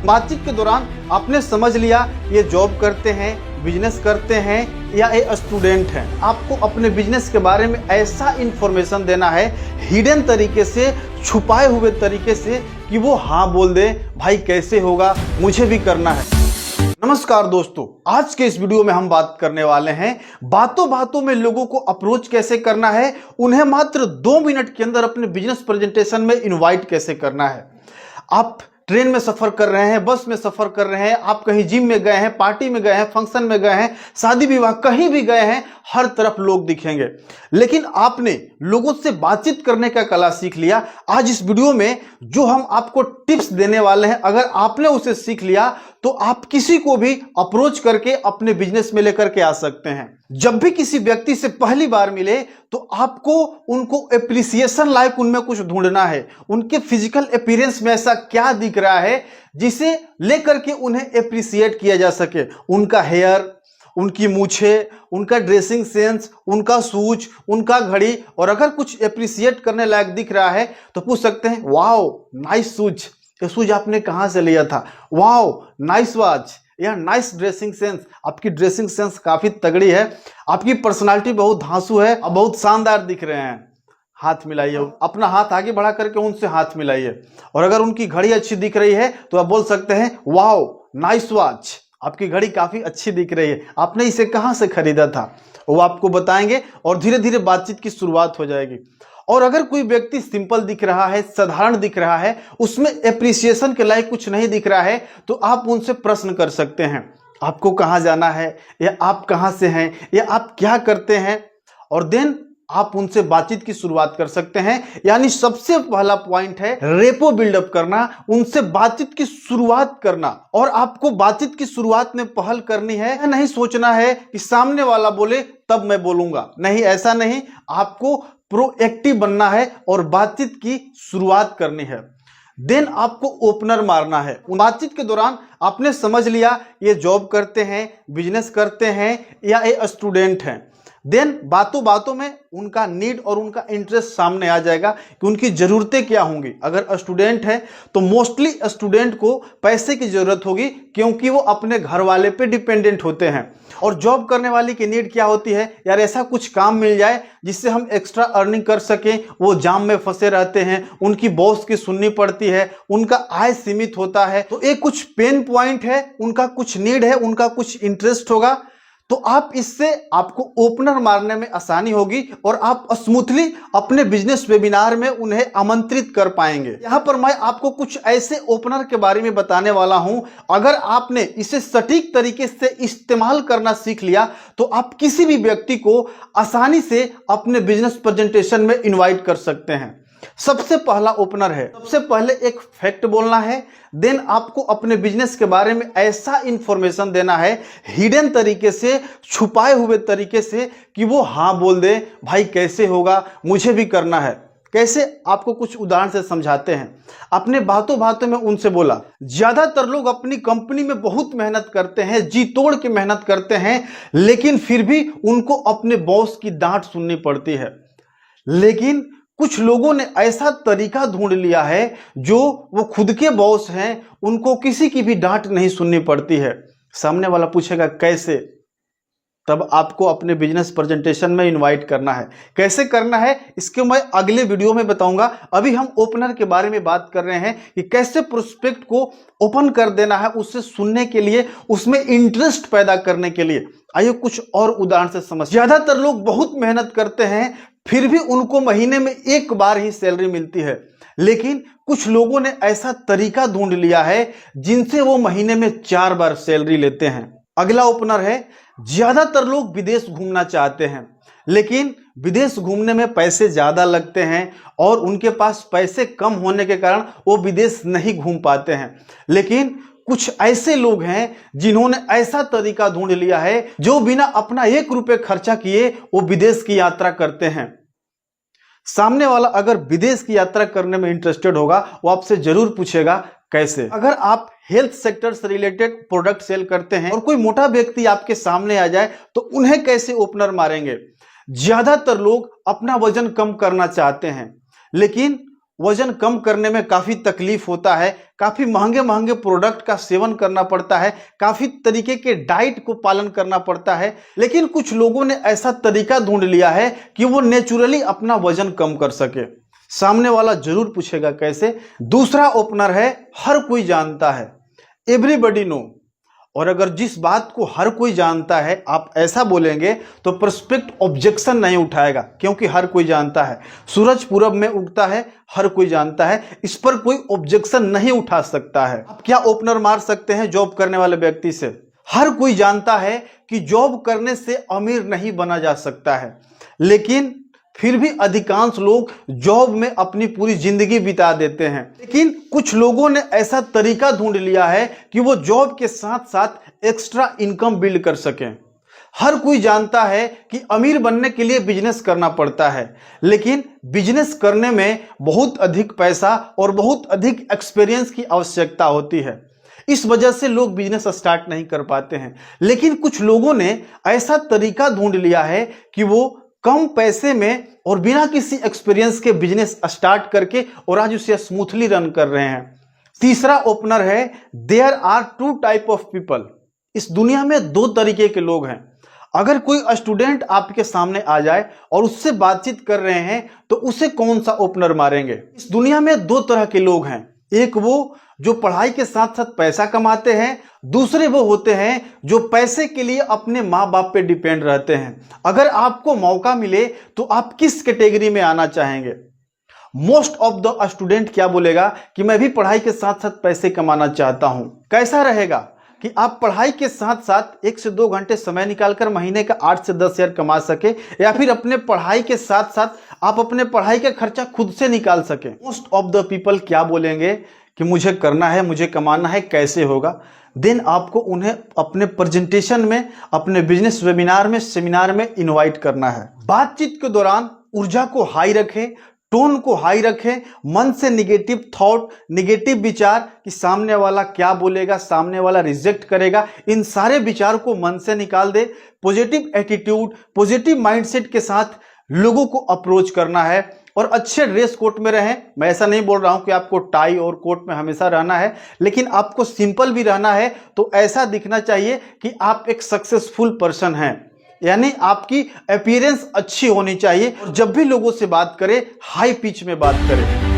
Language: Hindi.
बातचीत के दौरान आपने समझ लिया ये जॉब करते हैं, बिजनेस करते हैं या ये स्टूडेंट हैं। आपको अपने बिजनेस के बारे में ऐसा इंफॉर्मेशन देना है हिडन तरीके से, छुपाए हुए तरीके से कि वो हाँ बोल दे, भाई कैसे होगा, मुझे भी करना है। नमस्कार दोस्तों, आज के इस वीडियो में हम बात करने वाले हैं बातों बातों में लोगों को अप्रोच कैसे करना है, उन्हें मात्र 2 मिनट के अंदर अपने बिजनेस प्रेजेंटेशन में इनवाइट कैसे करना है। आप ट्रेन में सफर कर रहे हैं, बस में सफर कर रहे हैं, आप कहीं जिम में गए हैं, पार्टी में गए हैं, फंक्शन में गए हैं, शादी विवाह कहीं भी गए हैं, हर तरफ लोग दिखेंगे, लेकिन आपने लोगों से बातचीत करने का कला सीख लिया। आज इस वीडियो में जो हम आपको टिप्स देने वाले हैं, अगर आपने उसे सीख लिया तो आप किसी को भी अप्रोच करके अपने बिजनेस में लेकर के आ सकते हैं। जब भी किसी व्यक्ति से पहली बार मिले तो आपको उनको एप्रिसिएशन लाइक उनमें कुछ ढूंढना है। उनके फिजिकल अपीयरेंस में ऐसा क्या दिख रहा है जिसे लेकर के उन्हें एप्रिसिएट किया जा सके। उनका हेयर, उनकी मूछें, उनका ड्रेसिंग सेंस, उनका शूज, उनका घड़ी, और अगर कुछ एप्रिसिएट करने लायक दिख रहा है तो पूछ सकते हैं, वाओ नाइस शूज, ये शूज आपने कहाँ से लिया था, वाओ नाइस वॉच, या नाइस ड्रेसिंग सेंस, आपकी ड्रेसिंग सेंस काफी तगड़ी है, आपकी पर्सनालिटी बहुत धांसू है, अब बहुत शानदार दिख रहे हैं। हाथ मिलाइए, अपना हाथ आगे बढ़ा करके उनसे हाथ मिलाइए। और अगर उनकी घड़ी अच्छी दिख रही है तो आप बोल सकते हैं, वाओ नाइस वॉच, आपकी घड़ी काफी अच्छी दिख रही है, आपने इसे कहाँ से खरीदा था, वो आपको बताएंगे और धीरे धीरे बातचीत की शुरुआत हो जाएगी। और अगर कोई व्यक्ति सिंपल दिख रहा है, साधारण दिख रहा है, उसमें एप्रिसिएशन के लायक कुछ नहीं दिख रहा है, तो आप उनसे प्रश्न कर सकते हैं, आपको कहाँ जाना है, या आप कहाँ से हैं, या आप क्या करते हैं, और देन आप उनसे बातचीत की शुरुआत कर सकते हैं। यानी सबसे पहला पॉइंट है रेपो बिल्डअप करना, उनसे बातचीत की शुरुआत करना। और आपको बातचीत की शुरुआत में पहल करनी है, नहीं सोचना है कि सामने वाला बोले तब मैं बोलूंगा, नहीं, ऐसा नहीं, आपको प्रोएक्टिव बनना है और बातचीत की शुरुआत करनी है। देन आपको ओपनर मारना है। बातचीत के दौरान आपने समझ लिया ये जॉब करते हैं, बिजनेस करते हैं या ये स्टूडेंट हैं। देन बातों बातों में उनका नीड और उनका इंटरेस्ट सामने आ जाएगा कि उनकी ज़रूरतें क्या होंगी। अगर स्टूडेंट है तो मोस्टली स्टूडेंट को पैसे की ज़रूरत होगी, क्योंकि वो अपने घर वाले पे डिपेंडेंट होते हैं। और जॉब करने वाले की नीड क्या होती है, यार ऐसा कुछ काम मिल जाए जिससे हम एक्स्ट्रा अर्निंग कर सकें। वो जाम में फंसे रहते हैं, उनकी बॉस की सुननी पड़ती है, उनका आय सीमित होता है, तो एक कुछ पेन पॉइंट है, उनका कुछ नीड है, उनका कुछ इंटरेस्ट होगा। तो आप इससे आपको ओपनर मारने में आसानी होगी और आप स्मूथली अपने बिजनेस वेबिनार में उन्हें आमंत्रित कर पाएंगे। यहां पर मैं आपको कुछ ऐसे ओपनर के बारे में बताने वाला हूं, अगर आपने इसे सटीक तरीके से इस्तेमाल करना सीख लिया तो आप किसी भी व्यक्ति को आसानी से अपने बिजनेस प्रेजेंटेशन में इन्वाइट कर सकते हैं। सबसे पहला ओपनर है, सबसे पहले एक फैक्ट बोलना है। देन आपको अपने बिजनेस के बारे में ऐसा इंफॉर्मेशन देना है हिडन तरीके से, छुपाए हुए तरीके से कि वो हाँ बोल दे, भाई कैसे होगा, मुझे भी करना है। कैसे, आपको कुछ उदाहरण से समझाते हैं। अपने बातों बातों में उनसे बोला, ज्यादातर लोग अपनी कंपनी में बहुत मेहनत करते हैं, जी तोड़ के मेहनत करते हैं, लेकिन फिर भी उनको अपने बॉस की डांट सुननी पड़ती है। लेकिन कुछ लोगों ने ऐसा तरीका ढूंढ लिया है जो वो खुद के बॉस हैं, उनको किसी की भी डांट नहीं सुननी पड़ती है। सामने वाला पूछेगा कैसे, तब आपको अपने बिजनेस प्रेजेंटेशन में इनवाइट करना है। कैसे करना है इसके मैं अगले वीडियो में बताऊंगा। अभी हम ओपनर के बारे में बात कर रहे हैं कि कैसे प्रोस्पेक्ट को ओपन कर देना है, उससे सुनने के लिए, उसमें इंटरेस्ट पैदा करने के लिए। आइए कुछ और उदाहरण से समझ। ज्यादातर लोग बहुत मेहनत करते हैं, फिर भी उनको महीने में एक बार ही सैलरी मिलती है, लेकिन कुछ लोगों ने ऐसा तरीका ढूंढ लिया है जिनसे वो महीने में 4 बार सैलरी लेते हैं। अगला ओपनर है, ज्यादातर लोग विदेश घूमना चाहते हैं, लेकिन विदेश घूमने में पैसे ज्यादा लगते हैं और उनके पास पैसे कम होने के कारण वो विदेश नहीं घूम पाते हैं। लेकिन कुछ ऐसे लोग हैं जिन्होंने ऐसा तरीका ढूंढ लिया है जो बिना अपना 1 रुपये खर्चा किए वो विदेश की यात्रा करते हैं। सामने वाला अगर विदेश की यात्रा करने में इंटरेस्टेड होगा, वो आपसे जरूर पूछेगा कैसे। अगर आप हेल्थ सेक्टर से रिलेटेड प्रोडक्ट सेल करते हैं और कोई मोटा व्यक्ति आपके सामने आ जाए तो उन्हें कैसे ओपनर मारेंगे। ज्यादातर लोग अपना वजन कम करना चाहते हैं, लेकिन वजन कम करने में काफी तकलीफ होता है, काफी महंगे महंगे प्रोडक्ट का सेवन करना पड़ता है, काफी तरीके के डाइट को पालन करना पड़ता है। लेकिन कुछ लोगों ने ऐसा तरीका ढूंढ लिया है कि वो नेचुरली अपना वजन कम कर सके। सामने वाला जरूर पूछेगा कैसे। दूसरा ओपनर है, हर कोई जानता है, एवरीबडी नो। और अगर जिस बात को हर कोई जानता है आप ऐसा बोलेंगे तो प्रोस्पेक्ट ऑब्जेक्शन नहीं उठाएगा, क्योंकि हर कोई जानता है। सूरज पूरब में उगता है, हर कोई जानता है, इस पर कोई ऑब्जेक्शन नहीं उठा सकता है। आप क्या ओपनर मार सकते हैं जॉब करने वाले व्यक्ति से? हर कोई जानता है कि जॉब करने से अमीर नहीं बना जा सकता है, लेकिन फिर भी अधिकांश लोग जॉब में अपनी पूरी जिंदगी बिता देते हैं। लेकिन कुछ लोगों ने ऐसा तरीका ढूंढ लिया है कि वो जॉब के साथ साथ एक्स्ट्रा इनकम बिल्ड कर सकें। हर कोई जानता है कि अमीर बनने के लिए बिजनेस करना पड़ता है, लेकिन बिजनेस करने में बहुत अधिक पैसा और बहुत अधिक एक्सपीरियंस की आवश्यकता होती है। इस वजह से लोग बिजनेस स्टार्ट नहीं कर पाते हैं। लेकिन कुछ लोगों ने ऐसा तरीका ढूंढ लिया है कि वो कम पैसे में और बिना किसी एक्सपीरियंस के बिजनेस स्टार्ट करके और आज उसे स्मूथली रन कर रहे हैं। तीसरा ओपनर है, there are two type of people. इस दुनिया में दो तरीके के लोग हैं। अगर कोई स्टूडेंट आपके सामने आ जाए और उससे बातचीत कर रहे हैं तो उसे कौन सा ओपनर मारेंगे? इस दुनिया में दो तरह के लोग हैं, एक वो जो पढ़ाई के साथ साथ पैसा कमाते हैं, दूसरे वो होते हैं जो पैसे के लिए अपने माँ बाप पे डिपेंड रहते हैं। अगर आपको मौका मिले तो आप किस कैटेगरी में आना चाहेंगे? मोस्ट ऑफ द स्टूडेंट क्या बोलेगा कि मैं भी पढ़ाई के साथ साथ पैसे कमाना चाहता हूं। कैसा रहेगा कि आप पढ़ाई के साथ साथ 1 से 2 घंटे समय निकालकर महीने का 8 से 10 हज़ार कमा सके, या फिर अपने पढ़ाई के साथ साथ आप अपने पढ़ाई का खर्चा खुद से निकाल सके। मोस्ट ऑफ द पीपल क्या बोलेंगे कि मुझे करना है, मुझे कमाना है, कैसे होगा? देन आपको उन्हें अपने प्रेजेंटेशन में, अपने बिजनेस वेबिनार में, सेमिनार में इनवाइट करना है। बातचीत के दौरान ऊर्जा को हाई रखें, टोन को हाई रखें, मन से निगेटिव थॉट, निगेटिव विचार कि सामने वाला क्या बोलेगा, सामने वाला रिजेक्ट करेगा, इन सारे विचार को मन से निकाल दे। पॉजिटिव एटीट्यूड, पॉजिटिव माइंडसेट के साथ लोगों को अप्रोच करना है और अच्छे ड्रेस कोड में रहें। मैं ऐसा नहीं बोल रहा हूं कि आपको टाई और कोट में हमेशा रहना है, लेकिन आपको सिंपल भी रहना है। तो ऐसा दिखना चाहिए कि आप एक सक्सेसफुल पर्सन हैं, यानी आपकी अपीयरेंस अच्छी होनी चाहिए। और जब भी लोगों से बात करें हाई पिच में बात करें।